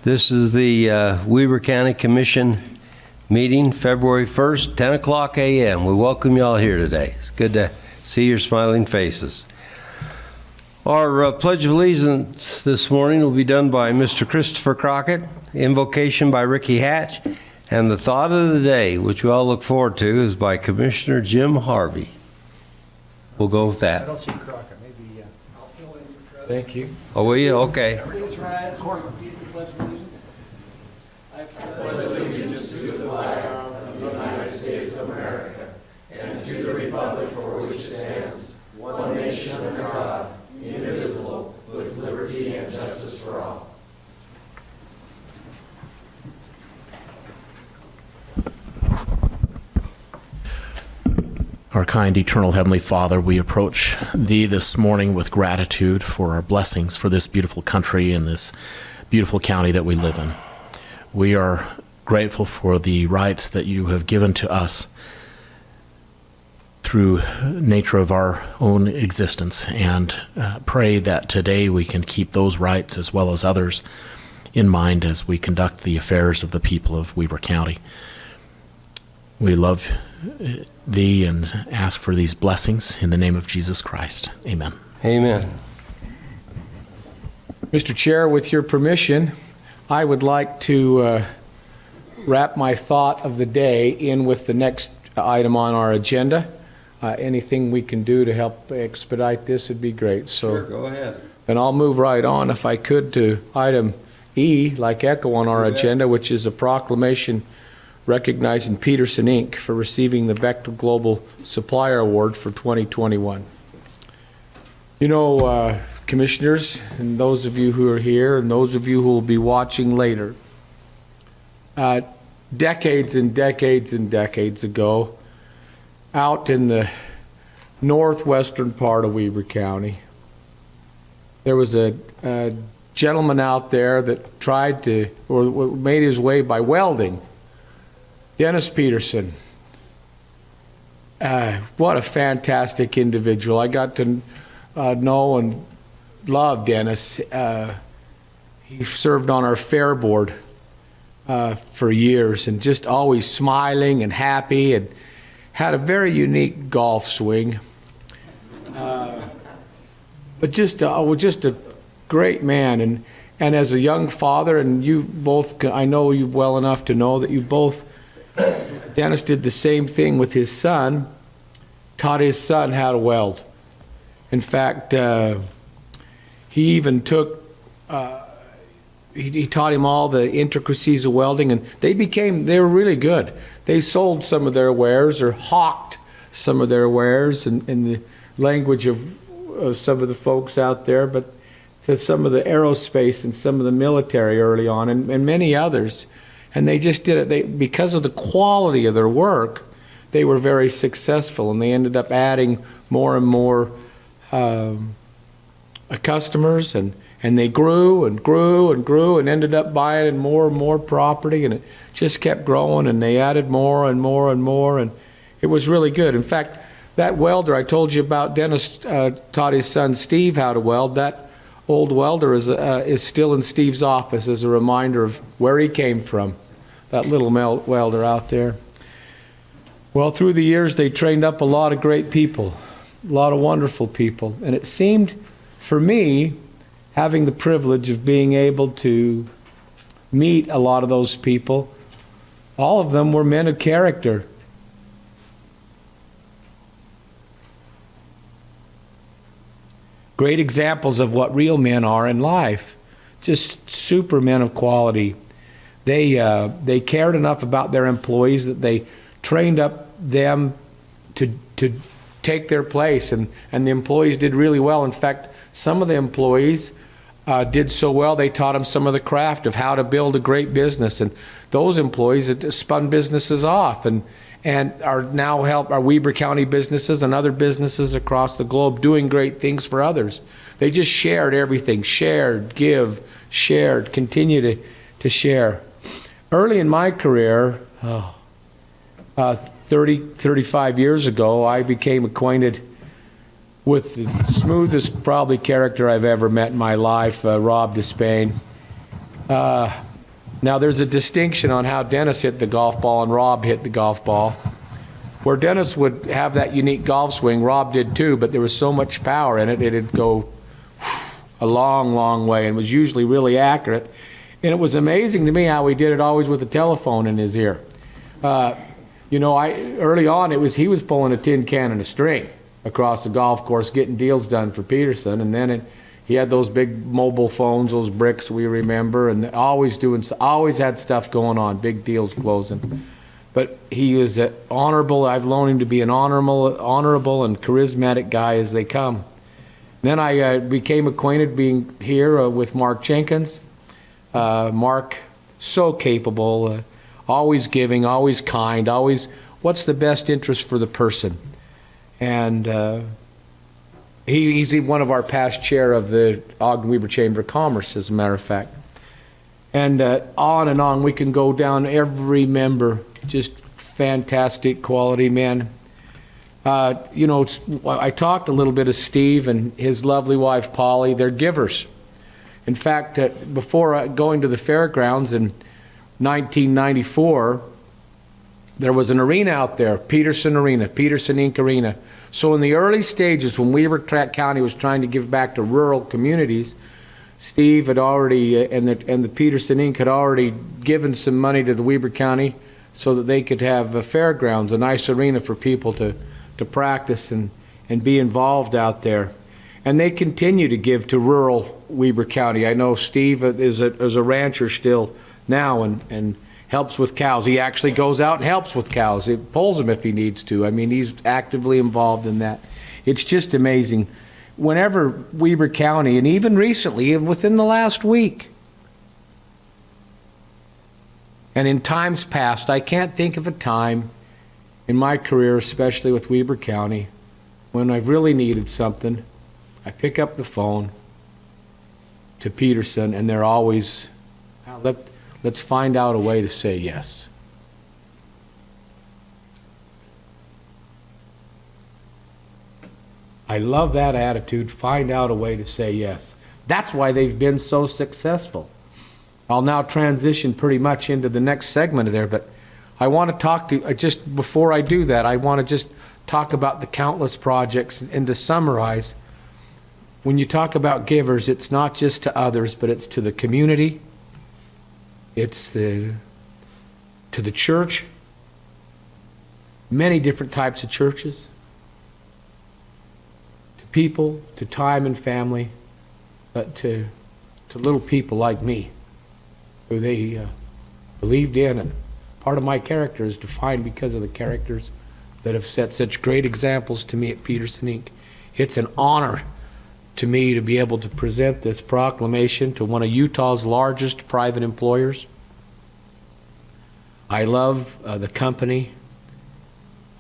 This is the Weber County Commission meeting, February 1st, 10 o'clock a.m. We welcome you all here today. It's good to see your smiling faces. Our Pledge of Allegiance this morning will be done by Mr. Christopher Crockett, invocation by Ricky Hatch, and the thought of the day, which we all look forward to, is by Commissioner Jim Harvey. We'll go with that. I don't see Crockett. Maybe I'll fill in for Chris. Thank you. Oh, will you? Okay. Please rise for the Pledge of Allegiance. I pledge allegiance to the flag of the United States of America and to the republic for which it stands, one nation under God, indivisible, with liberty and justice for all. Our kind, eternal Heavenly Father, we approach Thee this morning with gratitude for our blessings for this beautiful country and this beautiful county that we live in. We are grateful for the rights that You have given to us through nature of our own existence, and pray that today we can keep those rights as well as others in mind as we conduct the affairs of the people of Weber County. We love Thee and ask for these blessings in the name of Jesus Christ. Amen. Amen. Mr. Chair, with your permission, I would like to wrap my thought of the day in with the next item on our agenda. Anything we can do to help expedite this would be great. So Sure, go ahead. then I'll move right on, if I could, to item E, like Echo on our agenda, which is a proclamation recognizing Peterson, Inc. for receiving the Bechtel Global Supplier Award for 2021. You know, commissioners, and those of you who are here, and those of you who will be watching later, decades and decades and decades ago, out in the northwestern part of Weber County, there was a gentleman out there that tried to, or made his way by welding. Dennis Peterson. What a fantastic individual. I got to know and love Dennis. He served on our fair board for years, and just always smiling and happy, and had a very unique golf swing. But just a great man. And as a young father, and you both, I know you well enough to know that you both, Dennis did the same thing with his son, taught his son how to weld. In fact, he even took, he taught him all the intricacies of welding, and they were really good. They sold some of their wares, or hawked some of their wares in the language of some of the folks out there, but to some of the aerospace and some of the military early on, and many others. And they just did it. Because of the quality of their work, they were very successful, and they ended up adding more and more customers, and they grew and grew and grew, and ended up buying more and more property, and it just kept growing, and they added more and more and more, and it was really good. In fact, that welder I told you about, Dennis taught his son Steve how to weld. That old welder is still in Steve's office as a reminder of where he came from, that little welder out there. Well, through the years, they trained up a lot of great people, a lot of wonderful people. And it seemed, for me, having the privilege of being able to meet a lot of those people, all of them were men of character. Great examples of what real men are in life. Just super men of quality. They cared enough about their employees that they trained up them to take their place, and the employees did really well. In fact, some of the employees did so well, they taught them some of the craft of how to build a great business, and those employees had spun businesses off and are now help our Weber County businesses and other businesses across the globe doing great things for others. They just shared everything, shared, give, shared, continue to share. Early in my career, 35 years ago, I became acquainted with the smoothest probably character I've ever met in my life, Rob Despain. Now, there's a distinction on how Dennis hit the golf ball and Rob hit the golf ball. Where Dennis would have that unique golf swing, Rob did too, but there was so much power in it, it'd go a long, long way and was usually really accurate. And it was amazing to me how he did it always with a telephone in his ear. Early on, he was pulling a tin can and a string across the golf course, getting deals done for Peterson, and then he had those big mobile phones, those bricks we remember, and always had stuff going on, big deals closing. But he is honorable. I've known him to be an honorable and charismatic guy as they come. Then I became acquainted being here with Mark Jenkins. Mark, so capable, always giving, always kind, always what's the best interest for the person. And he's one of our past chair of the Ogden-Weber Chamber of Commerce, as a matter of fact. And on, we can go down every member, just fantastic quality men. I talked a little bit of Steve and his lovely wife, Polly. They're givers. In fact, before going to the fairgrounds in 1994, there was an arena out there, Peterson Inc. Arena. So in the early stages, when Weber County was trying to give back to rural communities, Steve had already, and the Peterson Inc. had already given some money to the Weber County so that they could have a fairgrounds, a nice arena for people to practice and be involved out there. And they continue to give to rural Weber County. I know Steve is a rancher still now and helps with cows. He actually goes out and helps with cows. He pulls them if he needs to. I mean, he's actively involved in that. It's just amazing. Whenever Weber County, and even recently, within the last week, and in times past, I can't think of a time in my career, especially with Weber County, when I've really needed something. I pick up the phone to Peterson, and they're always, let's find out a way to say yes. I love that attitude, find out a way to say yes. That's why they've been so successful. I'll now transition pretty much into the next segment there, but I want to talk to, just before I do that, I want to just talk about the countless projects and to summarize. When you talk about givers, it's not just to others, but it's to the community, it's to the church, many different types of churches, to people, to time and family, but to little people like me, who they believed in. And part of my character is defined because of the characters that have set such great examples to me at Peterson Inc. It's an honor to me to be able to present this proclamation to one of Utah's largest private employers. I love the company.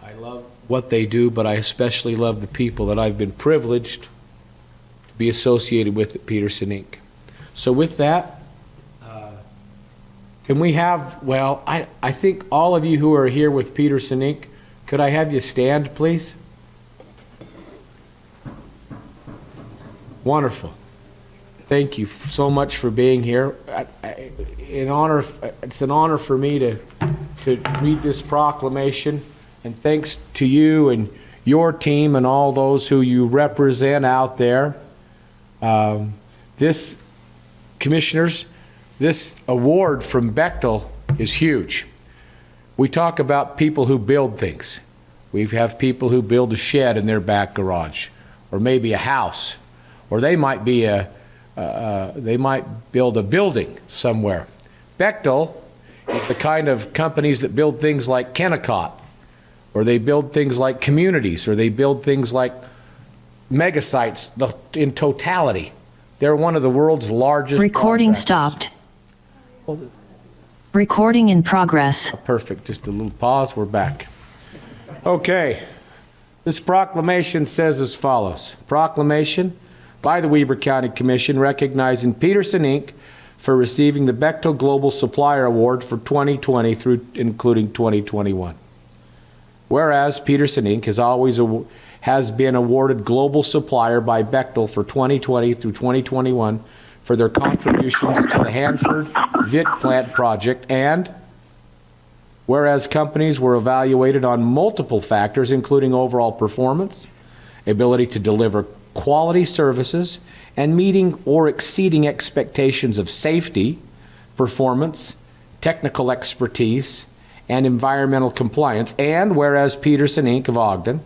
I love what they do, but I especially love the people that I've been privileged to be associated with at Peterson Inc. So with that, can we have, well, I think all of you who are here with Peterson Inc., could I have you stand, please? Wonderful. Thank you so much for being here. It's an honor for me to read this proclamation, and thanks to you and your team and all those who you represent out there. Commissioners, this award from Bechtel is huge. We talk about people who build things. We have people who build a shed in their back garage, or maybe a house, or they might build a building somewhere. Bechtel is the kind of companies that build things like Kennecott, or they build things like communities, or they build things like megasites in totality. They're one of the world's largest. Recording stopped. Recording in progress. Perfect. Just a little pause. We're back. Okay. This proclamation says as follows. Proclamation by the Weber County Commission recognizing Peterson Inc. for receiving the Bechtel Global Supplier Award for 2020 through including 2021. Whereas Peterson Inc. has been awarded Global Supplier by Bechtel for 2020 through 2021 for their contributions to the Hanford Vit Plant project, and whereas companies were evaluated on multiple factors, including overall performance, ability to deliver quality services, and meeting or exceeding expectations of safety, performance, technical expertise, and environmental compliance, and whereas Peterson, Inc. of Ogden,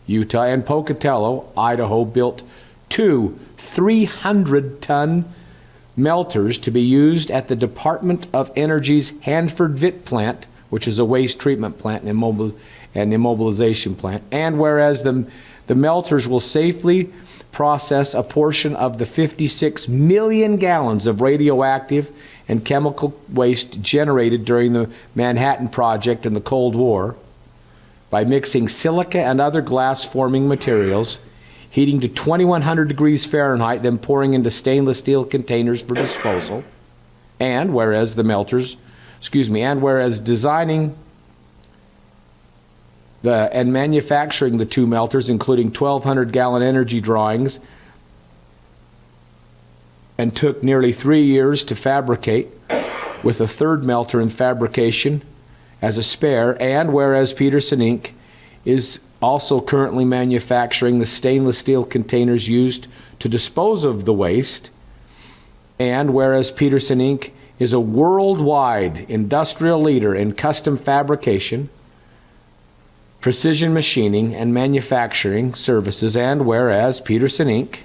Utah, and Pocatello, Idaho, built 2 300-ton melters to be used at the Department of Energy's Hanford Vit Plant, which is a waste treatment plant and immobilization plant, and whereas the melters will safely process a portion of the 56 million gallons of radioactive and chemical waste generated during the Manhattan Project in the Cold War by mixing silica and other glass-forming materials, heating to 2100 degrees Fahrenheit, then pouring into stainless steel containers for disposal. And whereas designing and manufacturing the 2 melters, including 1,200-gallon energy drawings, and took nearly 3 years to fabricate, with a 3rd melter in fabrication as a spare. And whereas Peterson, Inc. is also currently manufacturing the stainless steel containers used to dispose of the waste. And whereas Peterson, Inc. is a worldwide industrial leader in custom fabrication, precision machining, and manufacturing services. And whereas Peterson, Inc.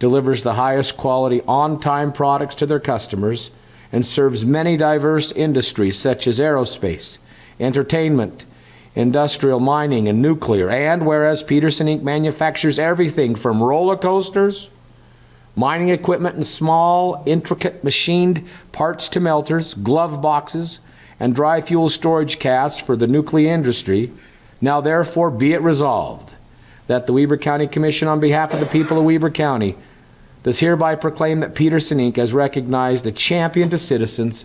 delivers the highest quality on-time products to their customers and serves many diverse industries such as aerospace, entertainment, industrial mining, and nuclear. And whereas Peterson, Inc. manufactures everything from roller coasters, mining equipment, and small, intricate machined parts to melters, glove boxes, and dry fuel storage casks for the nuclear industry, now therefore be it resolved that the Weber County Commission, on behalf of the people of Weber County, does hereby proclaim that Peterson, Inc. has recognized a champion to citizens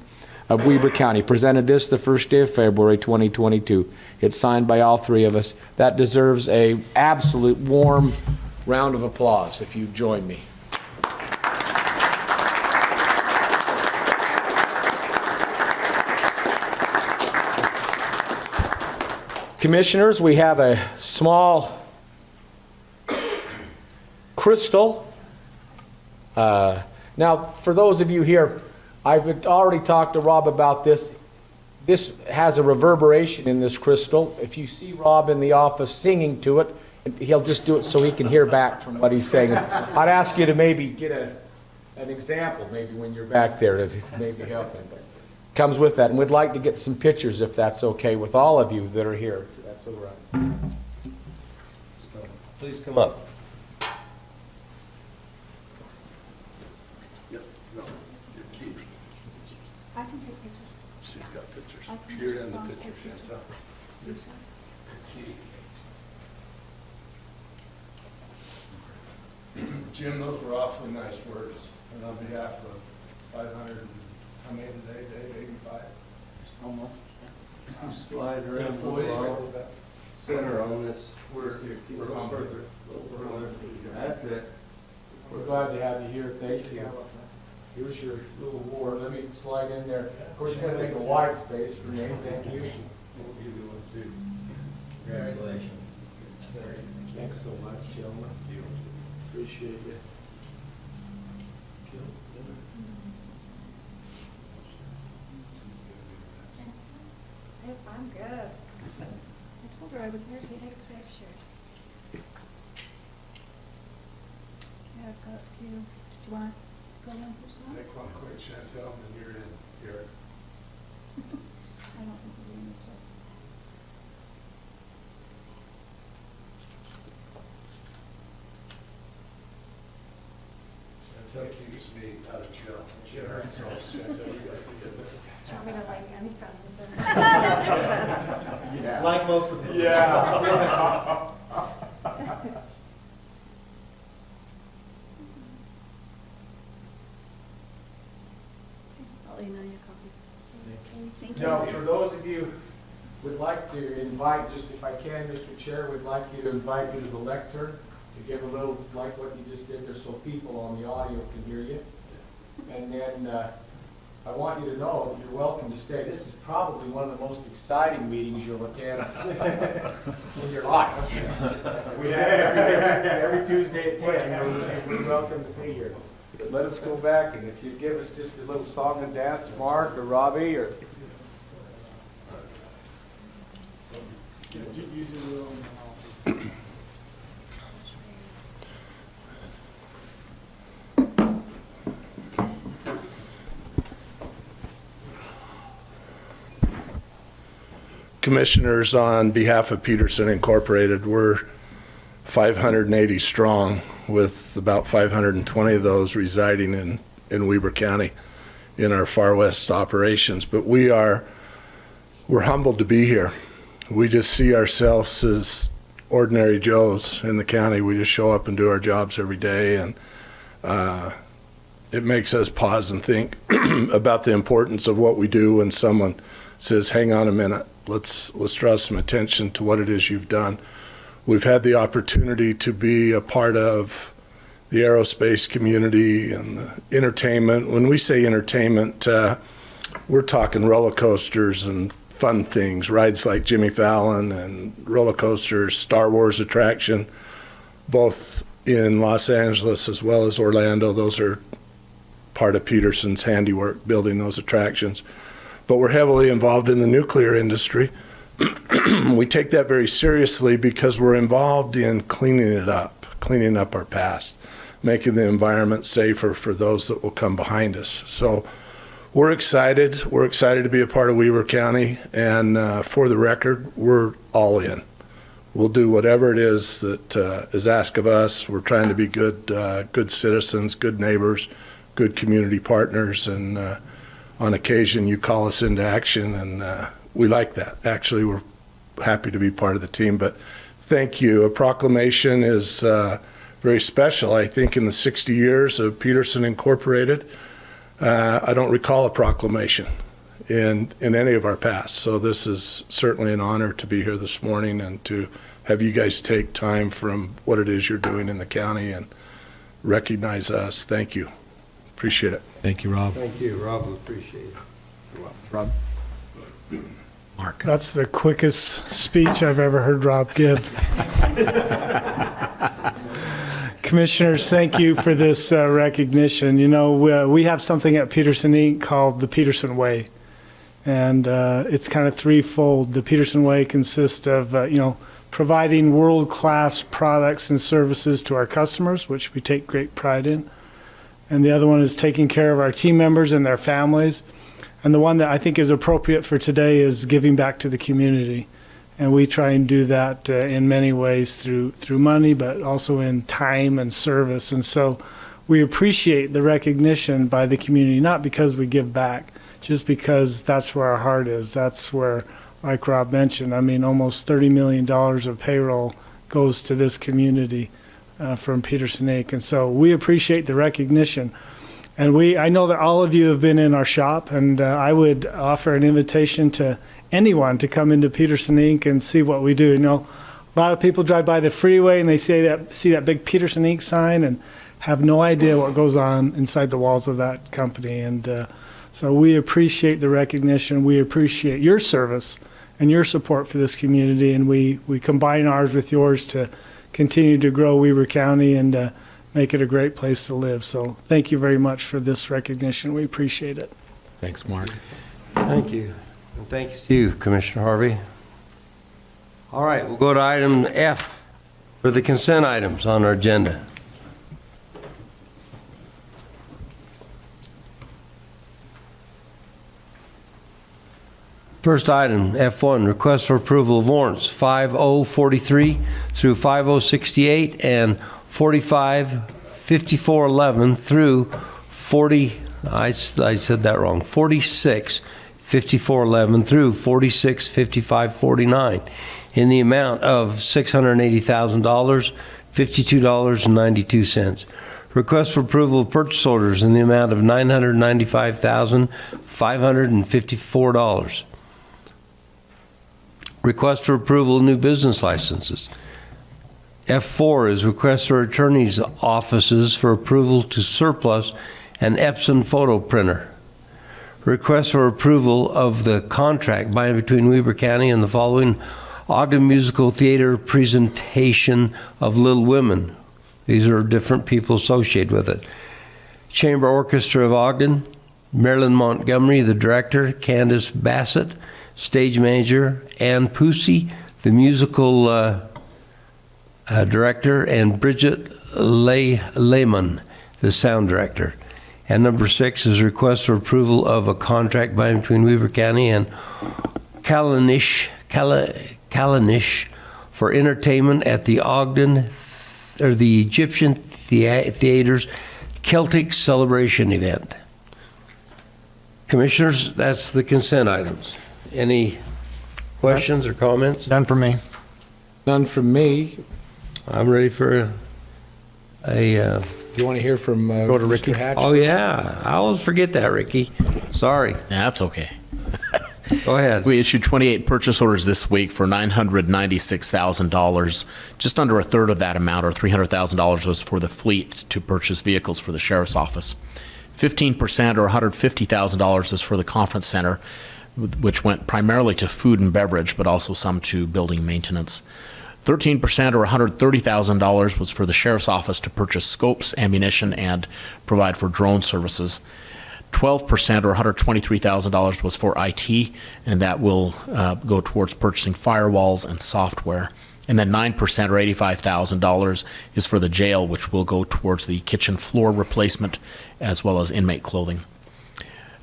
of Weber County. Presented this the first day of February 2022. It's signed by all 3 of us. That deserves a absolute warm round of applause if you join me. Commissioners, we have a small crystal. Now, for those of you here, I've already talked to Rob about this. This has a reverberation in this crystal. If you see Rob in the office singing to it, he'll just do it so he can hear back from what he's saying. I'd ask you to maybe get an example, maybe when you're back there, to maybe help him. But comes with that, and we'd like to get some pictures, if that's okay, with all of you that are here. That's all right. Please come up. I can take pictures. She's got pictures. You're in the picture, Chantel. Jim, those were awfully nice words. And on behalf of 500, how many today, Dave? 85? Almost. Slide around Employees. center on this. We're further. That's it. We're glad to have you here. Thank you. Here's your little award. Let me slide in there. Of course, you're going to make a wide space for me. Thank you. We'll give you one too. Congratulations. Thanks so much, gentlemen. Appreciate it. I'm good. I told her I would here to take pictures. Yeah, I've got a few. Do you want to go in for some? Take one quick, Chantel, and then you're in, Garrett. I don't think we're going to touch. Chantel keeps me out of jail. Sure. So, Chantel, you guys can get this. Do you want me to like any from them? Yeah. Like most of them. Yeah. I'll email you a copy. Thank you. Now, for those of you who would like to invite, just if I can, Mr. Chair, we'd like you to invite you to the lectern to give a little, like what you just did there, so people on the audio can hear you. and then I want you to know that you're welcome to stay. This is probably one of the most exciting meetings you'll attend in your life. Every Tuesday at 10, you're welcome to be here. But let us go back, and if you give us just a little song and dance, Mark or Robbie, or... Commissioners, on behalf of Peterson Incorporated, we're 580 strong, with about 520 of those residing in Weber County in our Far West operations. But we're humbled to be here. We just see ourselves as ordinary Joes in the county. We just show up and do our jobs every day, and it makes us pause and think about the importance of what we do when someone says, hang on a minute, let's draw some attention to what it is you've done. We've had the opportunity to be a part of the aerospace community and the entertainment. When we say entertainment, we're talking roller coasters and fun things, rides like Jimmy Fallon and roller coasters, Star Wars attraction, both in Los Angeles as well as Orlando. Those are part of Peterson's handiwork, building those attractions. But we're heavily involved in the nuclear industry. We take that very seriously because we're involved in cleaning up our past, making the environment safer for those that will come behind us. So we're excited. We're excited to be a part of Weber County, and for the record, we're all in. We'll do whatever it is that is asked of us. We're trying to be good citizens, good neighbors, good community partners, and on occasion you call us into action, and we like that. Actually, we're happy to be part of the team, but thank you. A proclamation is very special. I think in the 60 years of Peterson Incorporated, I don't recall a proclamation in any of our past. So this is certainly an honor to be here this morning and to have you guys take time from what it is you're doing in the county and recognize us. Thank you. Appreciate it. Thank you, Rob. Thank you, Rob. We appreciate it. Rob? Mark. That's the quickest speech I've ever heard Rob give. Commissioners, thank you for this recognition. You know, we have something at Peterson Inc. called the Peterson Way, and it's kind of threefold. The Peterson Way consists of, providing world-class products and services to our customers, which we take great pride in. And the other one is taking care of our team members and their families. And the one that I think is appropriate for today is giving back to the community. And we try and do that in many ways through money, but also in time and service. And so we appreciate the recognition by the community, not because we give back, just because that's where our heart is. That's where, like Rob mentioned, almost $30 million of payroll goes to this community from Peterson Inc. And so we appreciate the recognition. And I know that all of you have been in our shop, and I would offer an invitation to anyone to come into Peterson Inc. and see what we do. You know, a lot of people drive by the freeway and they see that big Peterson Inc. sign and have no idea what goes on inside the walls of that company. And so we appreciate the recognition. We appreciate your service and your support for this community, and we combine ours with yours to continue to grow Weber County and make it a great place to live. So thank you very much for this recognition. We appreciate it. Thanks, Mark. Thank you. And thanks to you, Commissioner Harvey. All right, we'll go to item F for the consent items on our agenda. First item, F1, request for approval of warrants 5043 through 5068 and 455411 through 465411 through 465549 in the amount of $680,000, $52.92. Request for approval of purchase orders in the amount of $995,554. Request for approval of new business licenses. F4 is request for attorney's offices for approval to surplus an Epson photo printer. Request for approval of the contract by and between Weber County and the following Ogden Musical Theater presentation of Little Women. These are different people associated with it. Chamber Orchestra of Ogden, Marilyn Montgomery, the director, Candace Bassett, stage manager, Ann Pusey, the musical director, and Bridget Lehman, the sound director. And number 6 is request for approval of a contract by and between Weber County and Callanish for entertainment at the the Egyptian Theater's Celtic Celebration event. Commissioners, that's the consent items. Any questions or comments? None for me. None from me. I'm ready for a You want to hear from Go to Ricky. Mr. Hatch? oh yeah, I always forget that, Ricky. Sorry. That's okay. Go ahead. We issued 28 purchase orders this week for $996,000. Just under a third of that amount, or $300,000, was for the fleet to purchase vehicles for the sheriff's office. 15%, or $150,000, is for the conference center, which went primarily to food and beverage, but also some to building maintenance. 13%, or $130,000, was for the sheriff's office to purchase scopes, ammunition, and provide for drone services. 12%, or $123,000, was for IT, and that will go towards purchasing firewalls and software. And then 9%, or $85,000, is for the jail, which will go towards the kitchen floor replacement as well as inmate clothing.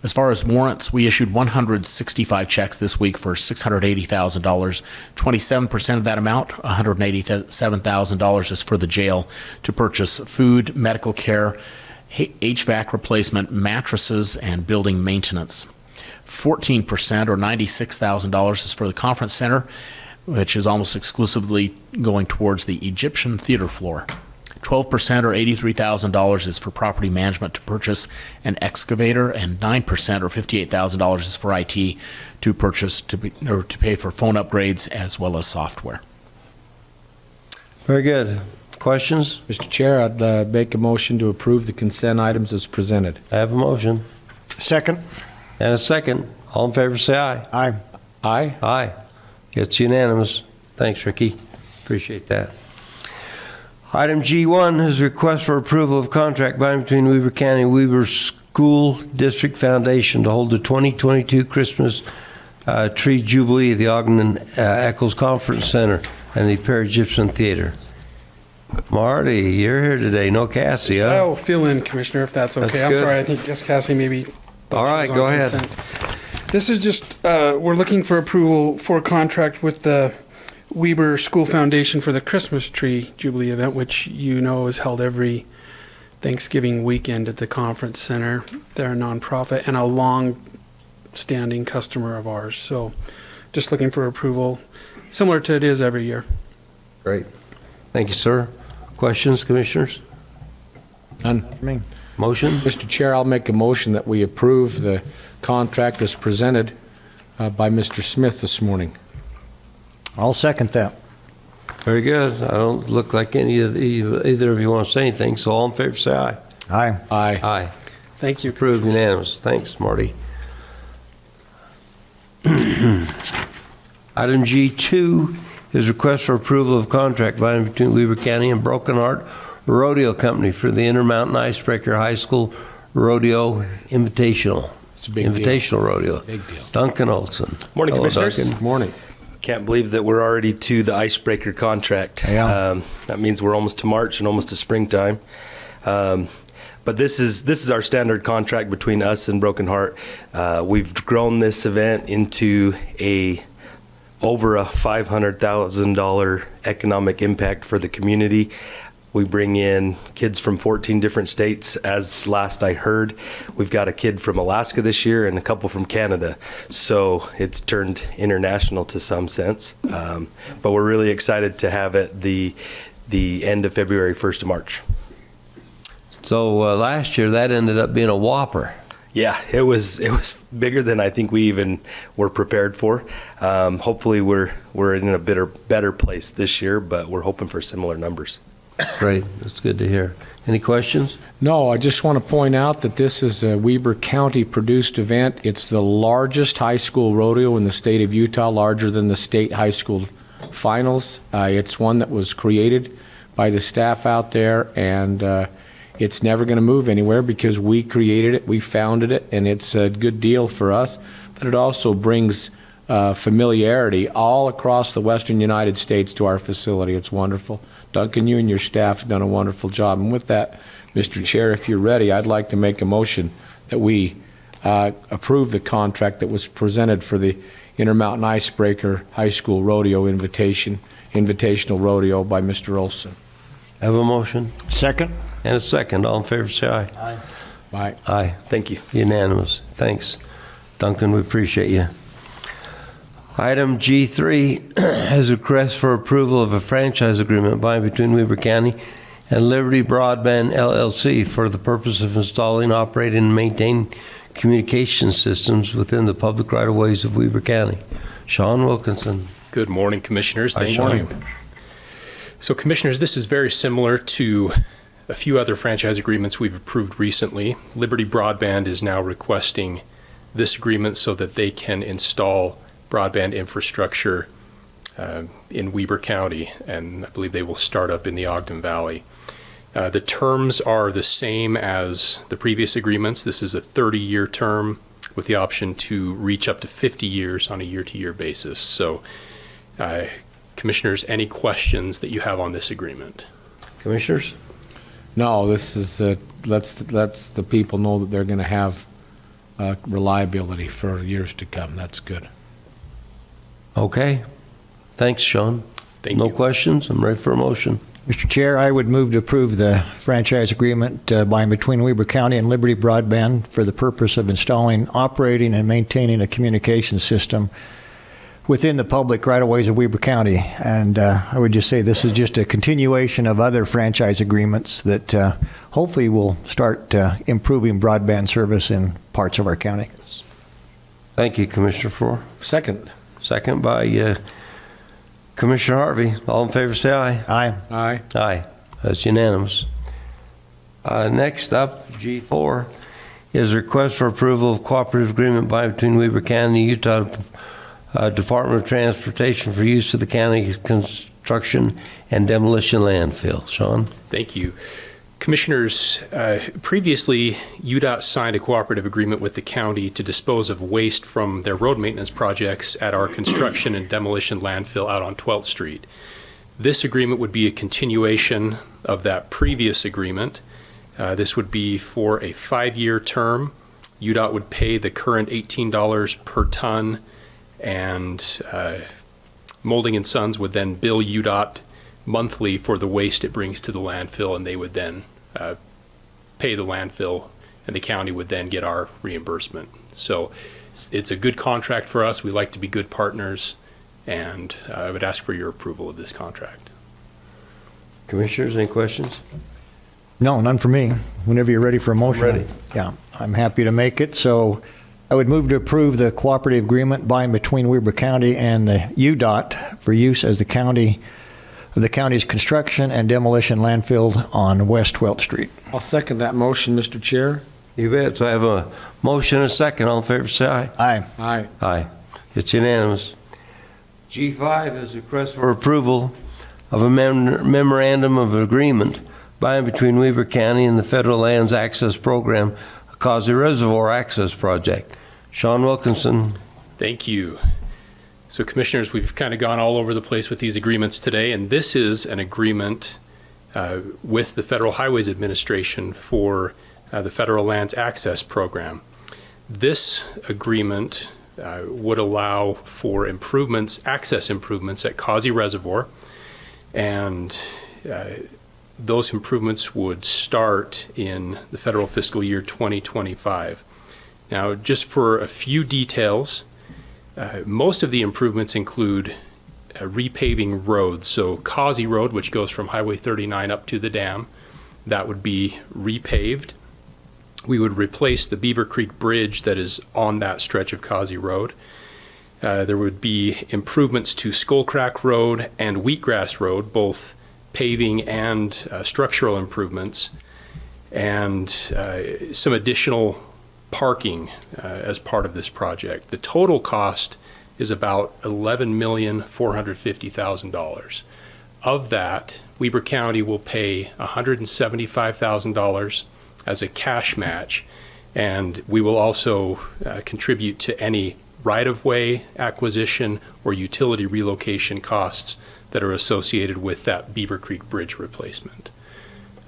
As far as warrants, we issued 165 checks this week for $680,000. 27% of that amount, $187,000, is for the jail to purchase food, medical care, HVAC replacement, mattresses, and building maintenance. 14%, or $96,000, is for the conference center, which is almost exclusively going towards the Egyptian theater floor. 12%, or $83,000, is for property management to purchase an excavator, and 9%, or $58,000, is for IT to purchase to pay for phone upgrades as well as software. Very good. Questions? Mr. Chair, I'd make a motion to approve the consent items as presented. I have a motion Second. and a second. All in favor, say aye. Aye. Aye? Aye. It's unanimous. Thanks, Ricky. Appreciate that. Item G1 is request for approval of contract by and between Weber County and Weber School District Foundation to hold the 2022 Christmas Tree Jubilee at the Ogden Eccles Conference Center and the Perry Gibson Theater. Marty, you're here today. No Cassie, huh? I'll fill in, Commissioner, if that's okay. That's I'm good. sorry, I think yes, Cassie maybe. thought All she right, was on go ahead. consent. This is just, we're looking for approval for a contract with the Weber School Foundation for the Christmas Tree Jubilee event, which you know is held every Thanksgiving weekend at the Conference Center. They're a nonprofit and a long-standing customer of ours. So just looking for approval, similar to it is every year. Great. Thank you, sir. Questions, commissioners? None. Me. Motion? Mr. Chair, I'll make a motion that we approve the contract as presented by Mr. Smith this morning. I'll second that. Very good. I don't look like either of you want to say anything, so all in favor say aye. Aye. Aye. Aye. Thank you. Approved unanimous. Thanks, Marty. Item G2 is request for approval of contract by and between Weber County and Broken Heart Rodeo Company for the Intermountain Icebreaker High School Rodeo Invitational. It's a big deal. Invitational Rodeo. Big deal. Duncan Olson. Morning, Hello, Commissioners. Duncan. Morning. Can't believe that we're already to the Icebreaker contract. Yeah. That means we're almost to March and almost to springtime. But this is our standard contract between us and Broken Heart. We've grown this event into over a $500,000 economic impact for the community. We bring in kids from 14 different states. As last I heard, we've got a kid from Alaska this year and a couple from Canada. So it's turned international to some sense. But we're really excited to have it the end of February, 1st of March. So last year that ended up being a whopper. Yeah, it was bigger than I think we even were prepared for. Hopefully we're in a better place this year, but we're hoping for similar numbers. Great, that's good to hear. Any questions? No, I just want to point out that this is a Weber County-produced event. It's the largest high school rodeo in the state of Utah, larger than the state high school finals. It's one that was created by the staff out there, and it's never going to move anywhere because we created it, we founded it, and it's a good deal for us. But it also brings familiarity all across the western United States to our facility. It's wonderful. Duncan, you and your staff have done a wonderful job. And with that, Mr. Chair, if you're ready, I'd like to make a motion that we approve the contract that was presented for the Intermountain Icebreaker High School Rodeo Invitational Rodeo by Mr. Olson. Have a motion? Second? And a second. All in favor, say aye. Aye. Aye. Aye. Thank you. Unanimous. Thanks. Duncan, we appreciate you. Item G3 has a request for approval of a franchise agreement by and between Weber County and Liberty Broadband LLC for the purpose of installing, operating, and maintaining communication systems within the public right-of-ways of Weber County. Sean Wilkinson. Good morning, Commissioners. Hi, Thank Sean. you. So, Commissioners, this is very similar to a few other franchise agreements we've approved recently. Liberty Broadband is now requesting this agreement so that they can install broadband infrastructure in Weber County, and I believe they will start up in the Ogden Valley. The terms are the same as the previous agreements. This is a 30-year term with the option to reach up to 50 years on a year-to-year basis. So, Commissioners, any questions that you have on this agreement? Commissioners? No, this is, lets the people know that they're going to have reliability for years to come. That's good. Okay. Thanks, Sean. Thank No you. questions? I'm ready for a motion. Mr. Chair, I would move to approve the franchise agreement by and between Weber County and Liberty Broadband for the purpose of installing, operating, and maintaining a communication system within the public right-of-ways of Weber County. And I would just say this is just a continuation of other franchise agreements that hopefully will start improving broadband service in parts of our county. Thank you, Commissioner Faur. Second. Second by Commissioner Harvey. All in favor, say aye. Aye. Aye. Aye. That's unanimous. Next up, G4, is a request for approval of cooperative agreement by and between Weber County and the Utah Department of Transportation for use of the county's construction and demolition landfill. Sean? Thank you. Commissioners, previously, UDOT signed a cooperative agreement with the county to dispose of waste from their road maintenance projects at our construction and demolition landfill out on 12th Street. This agreement would be a continuation of that previous agreement. This would be for a 5-year term. UDOT would pay the current $18 per ton, and Molding and Sons would then bill UDOT monthly for the waste it brings to the landfill, and they would then pay the landfill, and the county would then get our reimbursement. So it's a good contract for us. We like to be good partners, and I would ask for your approval of this contract. Commissioners, any questions? No, none for me. Whenever you're ready for a motion. Ready. Yeah, I'm happy to make it. So I would move to approve the cooperative agreement by and between Weber County and the UDOT for use as the county's construction and demolition landfill on West 12th Street. I'll second that motion, Mr. Chair. You bet. So I have a motion and a second. All in favor, say aye. Aye. Aye. Aye. It's unanimous. G5 is a request for approval of a memorandum of agreement by and between Weber County and the Federal Lands Access Program, a Causey Reservoir Access Project. Sean Wilkinson. Thank you. So, Commissioners, we've kind of gone all over the place with these agreements today, and this is an agreement with the Federal Highways Administration for the Federal Lands Access Program. This agreement would allow for improvements, access improvements at Causey Reservoir, and those improvements would start in the federal fiscal year 2025. Now, just for a few details, most of the improvements include repaving roads. So Causey Road, which goes from Highway 39 up to the dam, that would be repaved. We would replace the Beaver Creek Bridge that is on that stretch of Causey Road. There would be improvements to Skullcrack Road and Wheatgrass Road, both paving and structural improvements, and some additional parking as part of this project. The total cost is about $11,450,000. Of that, Weber County will pay $175,000 as a cash match, and we will also contribute to any right-of-way acquisition or utility relocation costs that are associated with that Beaver Creek Bridge replacement.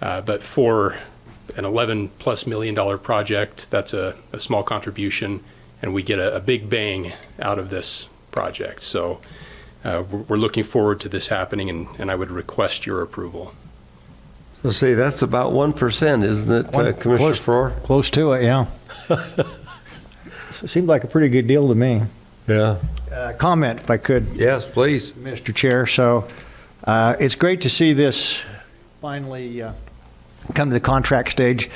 But for an $11+ million project, that's a small contribution, and we get a big bang out of this project. So we're looking forward to this happening, and I would request your approval. So see, that's about 1%, isn't it, Commissioner Farrar? Close to it, yeah. Seemed like a pretty good deal to me. Yeah. Comment, if I could. Yes, please. Mr. Chair. So it's great to see this finally come to the contract stage.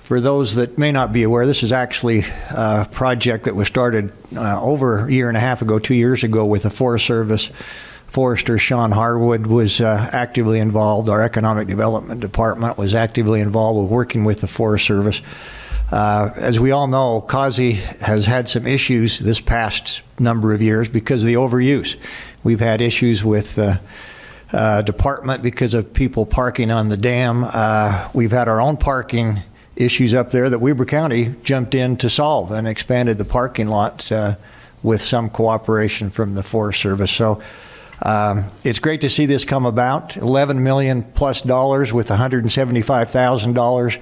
For those that may not be aware, this is actually a project that was started over a year and a half ago, 2 years ago, with the Forest Service. Forester Sean Harwood was actively involved. Our Economic Development Department was actively involved with working with the Forest Service. As we all know, Causey has had some issues this past number of years because of the overuse. We've had issues with the department because of people parking on the dam. We've had our own parking issues up there that Weber County jumped in to solve and expanded the parking lot with some cooperation from the Forest Service. So it's great to see this come about. $11 million+ with $175,000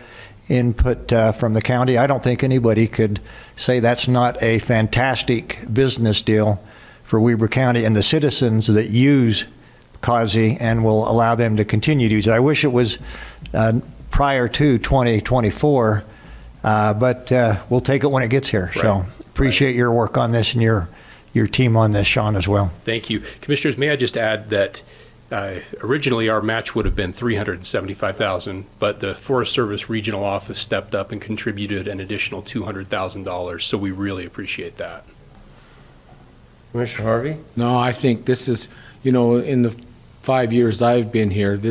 input from the county. I don't think anybody could say that's not a fantastic business deal for Weber County and the citizens that use Causey and will allow them to continue to use it. I wish it was prior to 2024, but we'll take it when it gets here. Right. So appreciate your work on this and your team on this, Sean, as well. Thank you. Commissioners, may I just add that originally our match would have been $375,000, but the Forest Service Regional Office stepped up and contributed an additional $200,000, so we really appreciate that. Commissioner Harvey? No, I think this is, in the 5 years I've been here,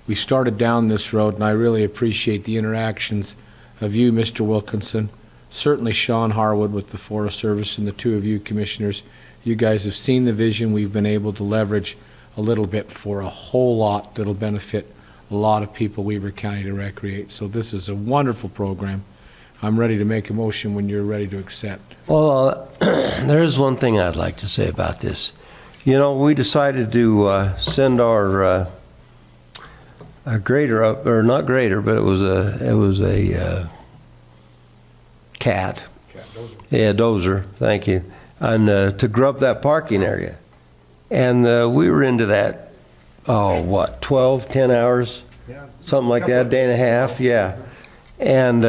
we started down this road, and I really appreciate the interactions of you, Mr. Wilkinson, certainly Sean Harwood with the Forest Service, and the two of you commissioners. You guys have seen the vision. We've been able to leverage a little bit for a whole lot that'll benefit a lot of people Weber County to recreate. So this is a wonderful program. I'm ready to make a motion when you're ready to accept. Well, there is one thing I'd like to say about this. We decided to send our grader up, or not grader, but it was a cat. Dozer. Yeah, dozer. Thank you. And to grub that parking area. And we were into that, 10 hours? Yeah. Something like that, day and a half, yeah. And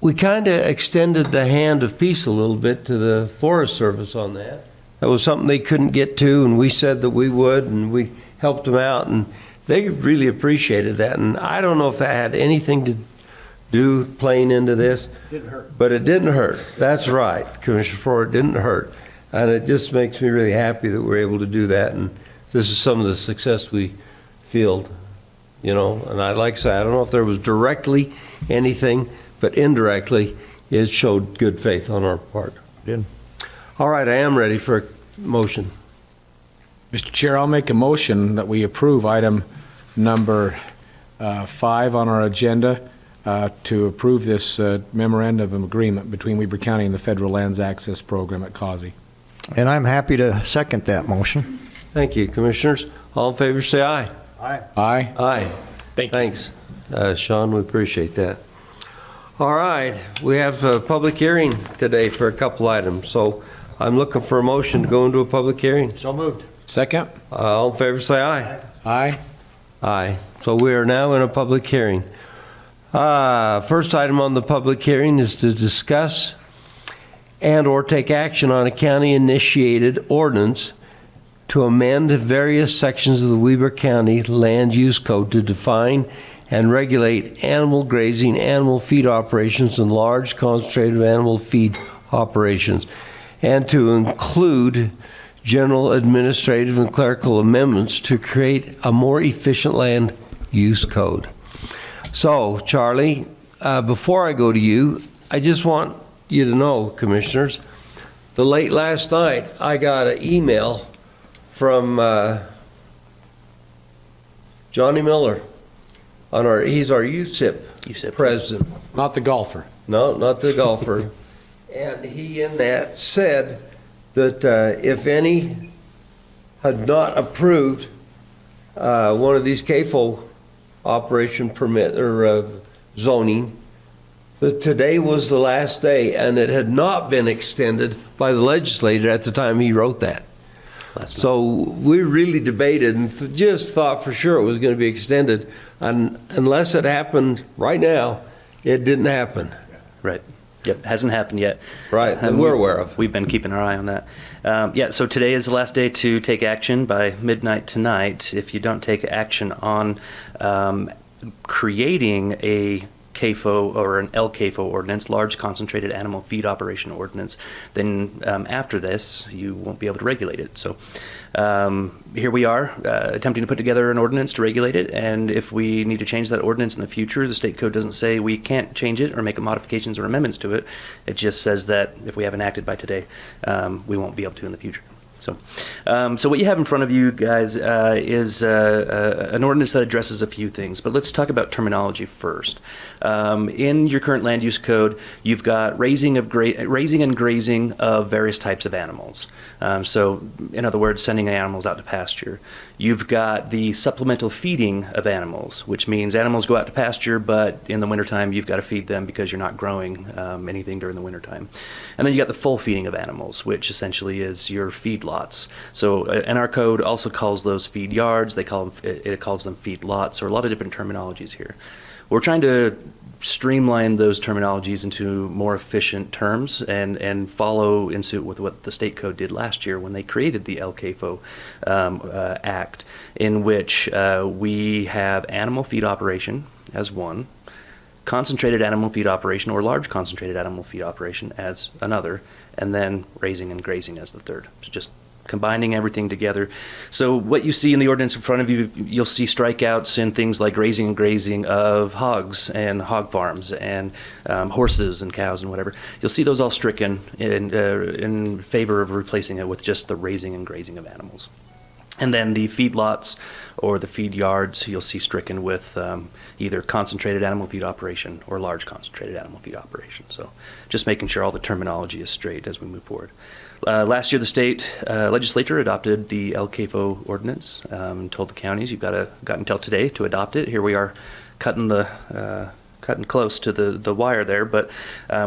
we kind of extended the hand of peace a little bit to the Forest Service on that. That was something they couldn't get to, and we said that we would, and we helped them out, and they really appreciated that. And I don't know if that had anything to do playing into this. Didn't hurt. But it didn't hurt. That's right, Commissioner Ford, it didn't hurt. And it just makes me really happy that we're able to do that. And this is some of the success we feel, And I'd like to say, I don't know if there was directly anything, but indirectly, it showed good faith on our part. Did. All right, I am ready for a motion. Mr. Chair, I'll make a motion that we approve item number 5 on our agenda to approve this memorandum of agreement between Weber County and the Federal Lands Access Program at Causey. And I'm happy to second that motion. Thank you, Commissioners. All in favor, say aye. Aye. Aye. Aye. Thanks, Sean. We appreciate that. All right, we have a public hearing today for a couple items, so I'm looking for a motion to go into a public hearing. So moved. Second. All in favor, say aye. Aye. Aye. So we are now in a public hearing. First item on the public hearing is to discuss and or take action on a county-initiated ordinance to amend various sections of the Weber County Land Use Code to define and regulate animal grazing, animal feed operations, and large concentrated animal feed operations, and to include general administrative and clerical amendments to create a more efficient land use code. So, Charlie, before I go to you, I just want you to know, commissioners, the late last night, I got an email from Johnny Miller. He's our USIP president. Not the golfer. No, not the golfer. And he in that said that if any had not approved one of these CAFO operation permit or zoning, that today was the last day, and it had not been extended by the legislature at the time he wrote that. So we really debated and just thought for sure it was going to be extended, and unless it happened right now, it didn't happen. Right. Yep, hasn't happened yet. Right, that we're aware of. We've been keeping our eye on that. Yeah, so today is the last day to take action by midnight tonight. If you don't take action on creating a CAFO or an LCAFO ordinance, large concentrated animal feed operation ordinance, then after this, you won't be able to regulate it. So here we are attempting to put together an ordinance to regulate it, and if we need to change that ordinance in the future, the state code doesn't say we can't change it or make modifications or amendments to it. It just says that if we haven't acted by today, we won't be able to in the future. So what you have in front of you guys is an ordinance that addresses a few things, but let's talk about terminology first. In your current land use code, you've got raising and grazing of various types of animals. So in other words, sending animals out to pasture. You've got the supplemental feeding of animals, which means animals go out to pasture, but in the wintertime you've got to feed them because you're not growing anything during the wintertime. And then you got the full feeding of animals, which essentially is your feedlots. So and our code also calls those feed yards. It calls them feed lots, or a lot of different terminologies here. We're trying to streamline those terminologies into more efficient terms and follow in suit with what the state code did last year when they created the LCAFO Act, in which we have animal feed operation as one, concentrated animal feed operation or large concentrated animal feed operation as another, and then raising and grazing as the third. So just combining everything together. So what you see in the ordinance in front of you, you'll see strikeouts in things like raising and grazing of hogs and hog farms and horses and cows and whatever. You'll see those all stricken in favor of replacing it with just the raising and grazing of animals. And then the feedlots or the feed yards, you'll see stricken with either concentrated animal feed operation or large concentrated animal feed operation. So just making sure all the terminology is straight as we move forward. Last year, the state legislature adopted the LCAFO ordinance and told the counties, you've got until today to adopt it. Here we are cutting close to the wire there, but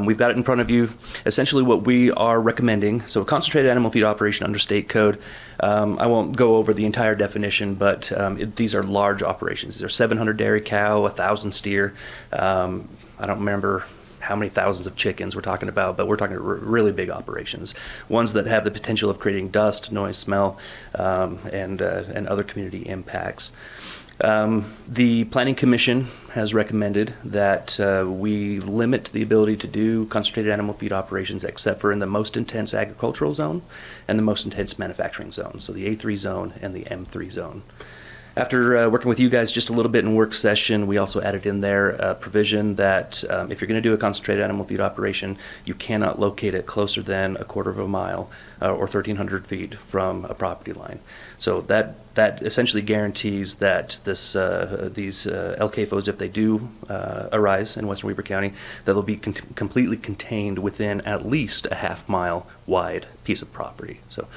we've got it in front of you. Essentially what we are recommending, so a concentrated animal feed operation under state code, I won't go over the entire definition, but these are large operations. These are 700 dairy cow, 1,000 steer. I don't remember how many thousands of chickens we're talking about, but we're talking really big operations, ones that have the potential of creating dust, noise, smell, and other community impacts. The Planning Commission has recommended that we limit the ability to do concentrated animal feed operations except for in the most intense agricultural zone and the most intense manufacturing zone, so the A3 zone and the M3 zone. After working with you guys just a little bit in work session, we also added in there a provision that if you're going to do a concentrated animal feed operation, you cannot locate it closer than a quarter of a mile or 1,300 feet from a property line. So that essentially guarantees that these LCAFOs, if they do arise in Western Weber County, that they'll be completely contained within at least a half-mile wide piece of property. So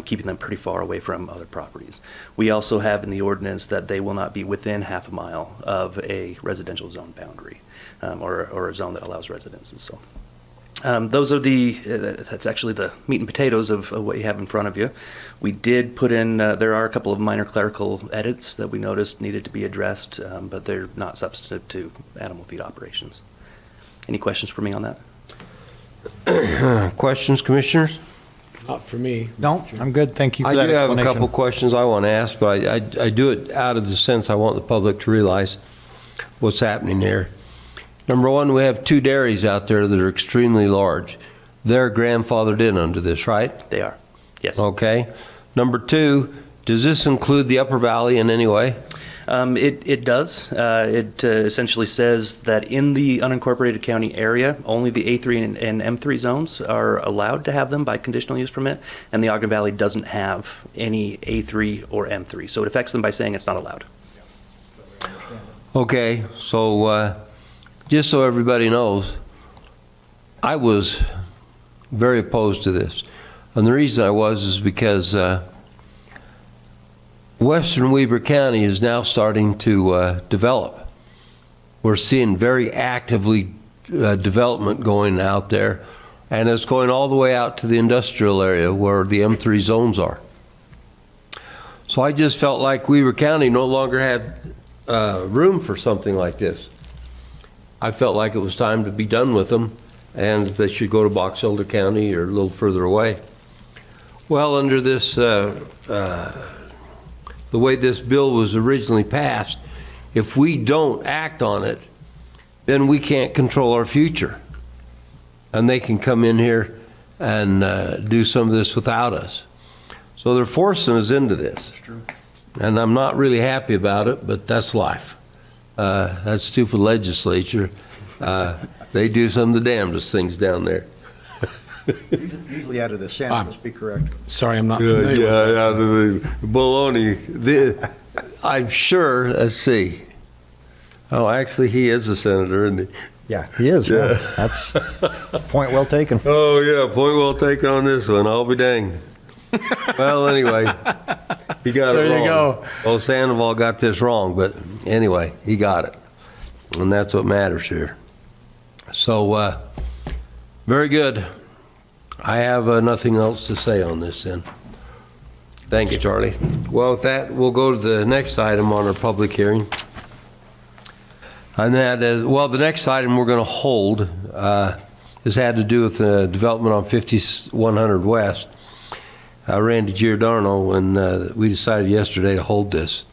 keeping them pretty far away from other properties. We also have in the ordinance that they will not be within half a mile of a residential zone boundary or a zone that allows residences. So. Those are that's actually the meat and potatoes of what you have in front of you. We did put in, there are a couple of minor clerical edits that we noticed needed to be addressed, but they're not substantive to animal feed operations. Any questions for me on that? Questions, commissioners? Not for me. No, I'm good. Thank you for that I do have a explanation. couple questions I want to ask, but I do it out of the sense I want the public to realize what's happening here. Number one, we have two dairies out there that are extremely large. They're grandfathered in under this, right? They are. Yes. Okay. Number 2, does this include the Upper Valley in any way? It does. It essentially says that in the unincorporated county area, only the A3 and M3 zones are allowed to have them by conditional use permit, and the Ogden Valley doesn't have any A3 or M3. So it affects them by saying it's not allowed. Okay, so just so everybody knows, I was very opposed to this. And the reason I was is because Western Weber County is now starting to develop. We're seeing very actively development going out there, and it's going all the way out to the industrial area where the M3 zones are. So I just felt like Weber County no longer had room for something like this. I felt like it was time to be done with them, and they should go to Box Elder County or a little further away. Well, under this the way this bill was originally passed, if we don't act on it, then we can't control our future. And they can come in here and do some of this without us. So they're forcing us into this. That's true. And I'm not really happy about it, but that's life. That stupid legislature, they do some of the damnedest things down there. Usually out of the Senate, let's be correct. Sorry, I'm not familiar with that. Yeah, the baloney. I'm sure, let's see. Oh, actually, he is a senator, isn't he? Yeah, he is. Yeah. That's point well taken. Oh, yeah, point well taken on this one. I'll be danged. Well, anyway, he got it wrong. There you go. Well, Sandoval got this wrong, but anyway, he got it. And that's what matters here. So, very good. I have nothing else to say on this then. Thanks, Charlie. Well, with that, we'll go to the next item on our public hearing. And that is, well, the next item we're going to hold has had to do with the development on 5100 West. Randy Giordano, and we decided yesterday to hold this.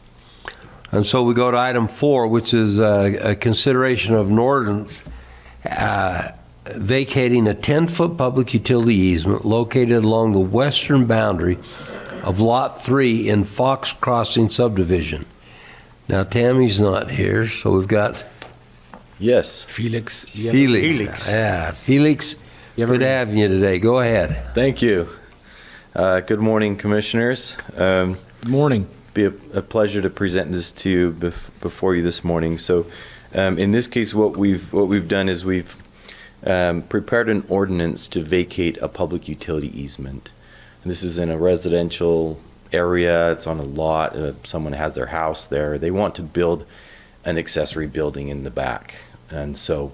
And so we go to item 4, which is a consideration of an ordinance vacating a 10-foot public utility easement located along the western boundary of Lot 3 in Fox Crossing subdivision. Now, Tammy's not here, so we've got... Yes. Felix. Felix. Yeah, Felix, good having you today. Go ahead. Thank you. Good morning, Commissioners. Morning. Be a pleasure to present this to you before you this morning. So, in this case, what we've done is we've prepared an ordinance to vacate a public utility easement. And this is in a residential area. It's on a lot. Someone has their house there. They want to build an accessory building in the back. And so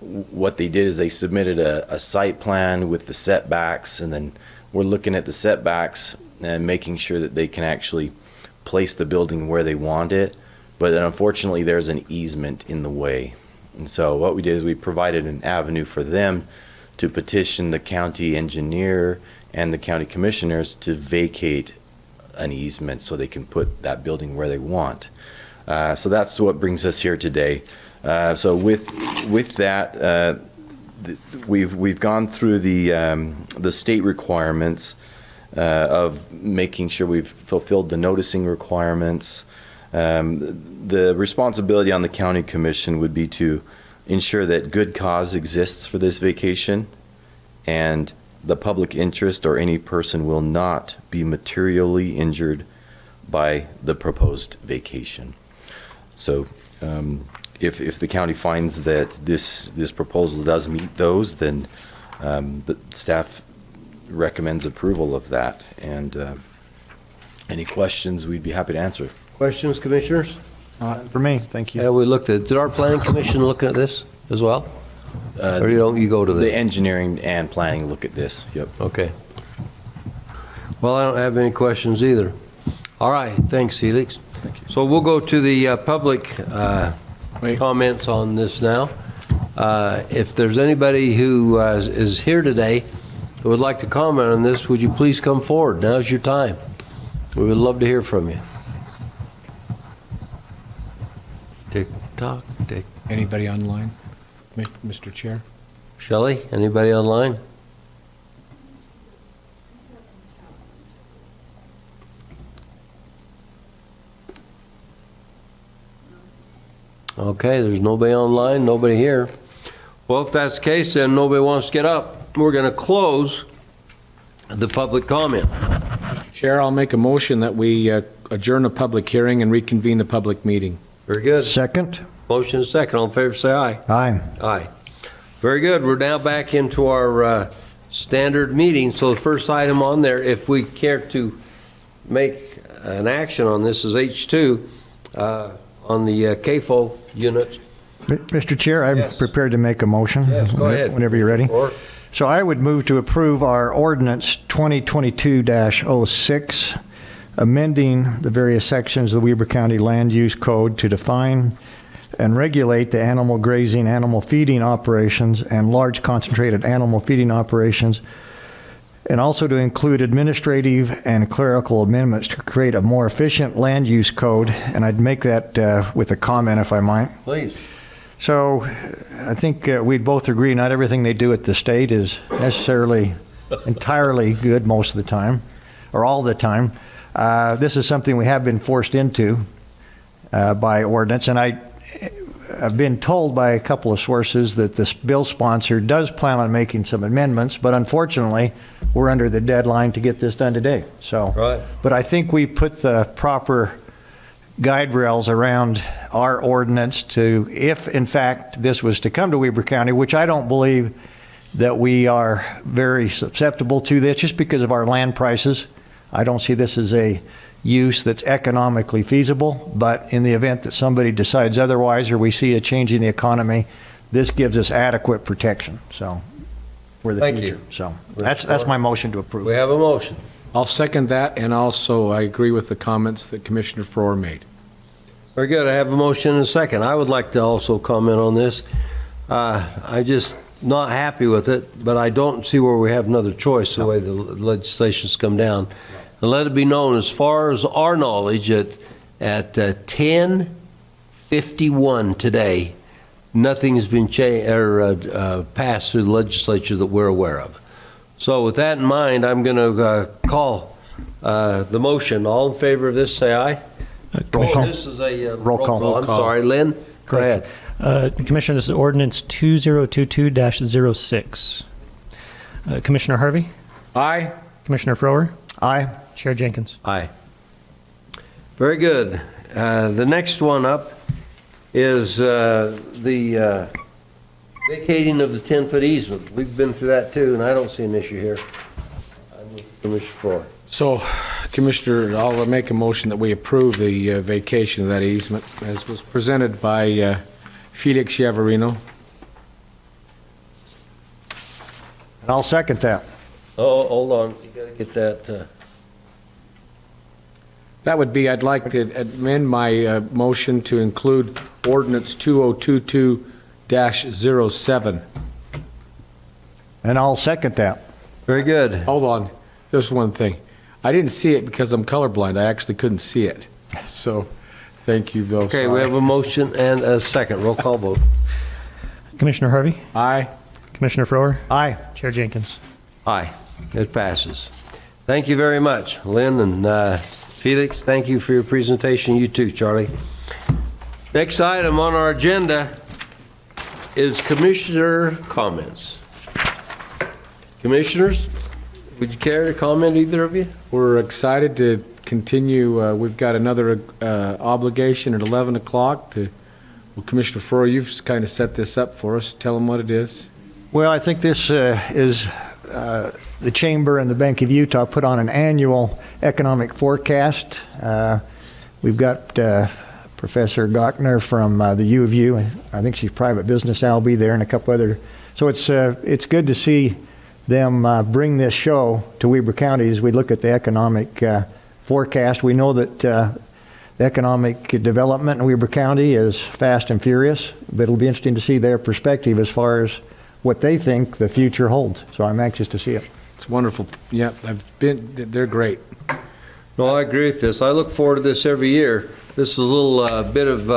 what they did is they submitted a site plan with the setbacks, and then we're looking at the setbacks and making sure that they can actually place the building where they want it. But then unfortunately, there's an easement in the way. And so what we did is we provided an avenue for them to petition the county engineer and the county commissioners to vacate an easement so they can put that building where they want. So that's what brings us here today. So with that, we've gone through the state requirements of making sure we've fulfilled the noticing requirements. The responsibility on the county commission would be to ensure that good cause exists for this vacation, and the public interest or any person will not be materially injured by the proposed vacation. So if the county finds that this proposal does meet those, then the staff recommends approval of that. And any questions, we'd be happy to answer. Questions, Commissioners? For me, thank you. Yeah, we looked at, did our planning commission look at this as well? Or you go to the engineering and planning look at this. Yep. Okay. Well, I don't have any questions either. All right, thanks, Felix. Thank you. So we'll go to the public comments on this now. If there's anybody who is here today who would like to comment on this, would you please come forward? Now's your time. We would love to hear from you. Tick tock, tick. Anybody online, Mr. Chair? Shelley, anybody online? Okay, there's nobody online, nobody here. Well, if that's the case, then nobody wants to get up. We're going to close the public comment. Chair, I'll make a motion that we adjourn the public hearing and reconvene the public meeting. Very good. Second? Motion is second. All in favor, say aye. Aye. Aye. Very good. We're now back into our standard meeting. So the first item on there, if we care to make an action on this, is H2 on the CAFO unit. Mr. Chair, I'm Yes. prepared to make a motion. Yes, go ahead. Whenever you're ready. Or- So I would move to approve our ordinance 2022-06, amending the various sections of the Weber County Land Use Code to define and regulate the animal grazing, animal feeding operations, and large concentrated animal feeding operations, and also to include administrative and clerical amendments to create a more efficient land use code. And I'd make that with a comment, if I might. Please. So I think we'd both agree not everything they do at the state is necessarily entirely good most of the time, or all the time. This is something we have been forced into by ordinance, and I've been told by a couple of sources that this bill sponsor does plan on making some amendments, but unfortunately, we're under the deadline to get this done today. So, Right. But I think we put the proper guide rails around our ordinance to, if in fact this was to come to Weber County, which I don't believe that we are very susceptible to this just because of our land prices. I don't see this as a use that's economically feasible, but in the event that somebody decides otherwise or we see a change in the economy, this gives us adequate protection, so, for the Thank future. you. So that's my motion to approve. We have a motion. I'll second that, and also I agree with the comments that Commissioner Frohr made. Very good. I have a motion and a second. I would like to also comment on this. I'm just not happy with it, but I don't see where we have another choice the way the legislation's come down. And let it be known, as far as our knowledge, at 10:51 today, nothing's been passed through the legislature that we're aware of. So with that in mind, I'm going to call the motion. All in favor of this, say aye. Roll call. This is a Roll call. I'm sorry, Lynn, go ahead. Commissioner, this is Ordinance 2022-06. Commissioner Harvey? Aye. Commissioner Frower? Aye. Chair Jenkins? Aye. Very good. The next one up is the vacating of the 10-foot easement. We've been through that too, and I don't see an issue here. Commissioner Frower. So, Commissioner, I'll make a motion that we approve the vacation of that easement as was presented by Felix Yavarino. And I'll second that. Oh, hold on. You got to get that. That would be, I'd like to amend my motion to include Ordinance 2022-07. And I'll second that. Very good. Hold on, there's one thing. I didn't see it because I'm colorblind. I actually couldn't see it. So, thank you, though. Okay, we have a motion and a second. Roll call vote. Commissioner Harvey? Aye. Commissioner Frower? Aye. Chair Jenkins? Aye. It passes. Thank you very much, Lynn and Felix. Thank you for your presentation. You too, Charlie. Next item on our agenda is commissioner comments. Commissioners, would you care to comment, either of you? We're excited to continue. We've got another obligation at 11 o'clock. Well, Commissioner Frohr, you've kind of set this up for us. Tell them what it is. Well, I think this is the Chamber and the Bank of Utah put on an annual economic forecast. We've got Professor Gochner from the U of U. I think she's private business. I'll be there, and a couple other. So it's good to see them bring this show to Weber County as we look at the economic forecast. We know that the economic development in Weber County is fast and furious, but it'll be interesting to see their perspective as far as what they think the future holds. So I'm anxious to see it. It's wonderful. Yeah, they're great. No, I agree with this. I look forward to this every year. This is a little bit of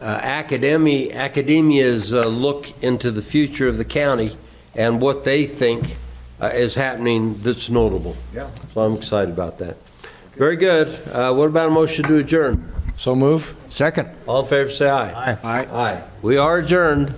academia's look into the future of the county and what they think is happening that's notable. Yeah. So I'm excited about that. Very good. What about a motion to adjourn? So move. Second. All in favor, say aye. Aye. Aye. Aye. We are adjourned.